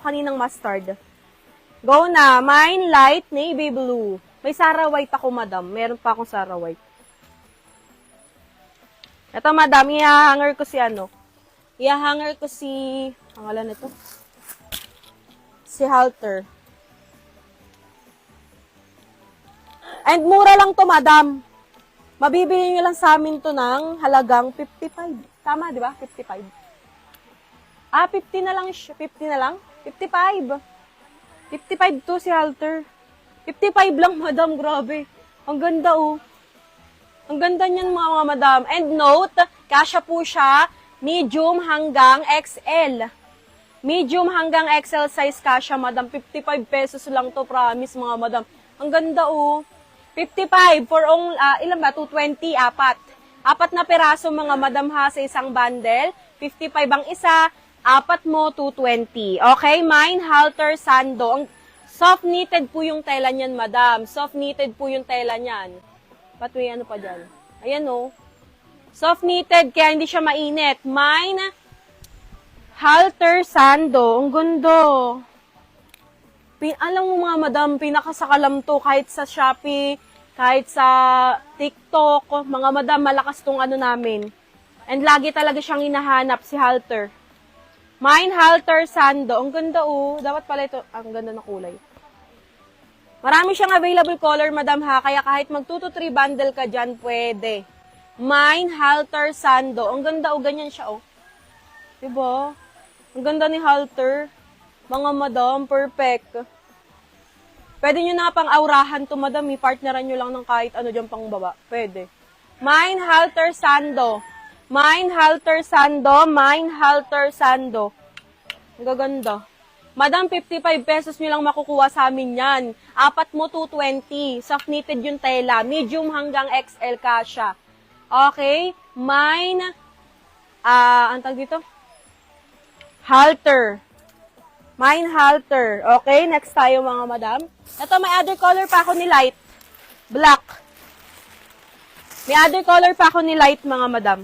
kaninang mustard. Go na. Mine, light, navy blue. May Sarah White ako, madam. Meron pa akong Sarah White. Ito, madam, i-hanger ko si ano. I-hanger ko si... Pangalan nito? Si halter. And mura lang to, madam. Mabibili nyo lang sa amin to ng halagang 55. Tama, di ba? 55. 50 na lang. 50 na lang? 55. 55 to si halter. 55 lang, madam. Grabe. Ang ganda, oh. Ang ganda niyan, mga madam. And note, kasya po siya medium hanggang XL. Medium hanggang XL size kasya, madam. 55 pesos lang to, promise, mga madam. Ang ganda, oh. 55 for ilan ba? 220, apat. Apat na peraso, mga madam, ha, sa isang bundle. 55 ang isa, apat mo, 220. Okay, mine, halter, sando. Soft knitted po yung tela niyan, madam. Soft knitted po yung tela niyan. Ba't may ano pa dyan? Ayan, oh. Soft knitted, kaya hindi siya mainit. Mine, halter, sando. Ang gundo. Alam mo, mga madam, pinakasakalam to kahit sa Shopee, kahit sa TikTok. Mga madam, malakas tong ano namin. And lagi talaga siyang hinahanap, si halter. Mine, halter, sando. Ang ganda, oh. Dapat pala ito, ang ganda ng kulay. Marami siyang available color, madam, ha. Kaya kahit mag 2 to 3 bundle ka dyan, pwede. Mine, halter, sando. Ang ganda, oh. Ganyan siya, oh. Diba? Ang ganda ni halter. Mga madam, perfect. Pwede nyo na pang aurahan to, madam. I-partneran nyo lang ng kahit ano dyan pang baba. Pwede. Mine, halter, sando. Mine, halter, sando. Mine, halter, sando. Ang gaganda. Madam, 55 pesos nyo lang makukuha sa amin yan. Apat mo, 220. Soft knitted yung tela. Medium hanggang XL kasha. Okay? Mine, ang tag dito? Halter. Mine, halter. Okay, next tayo, mga madam. Ito, may other color pa ako ni light. Black. May other color pa ako ni light, mga madam.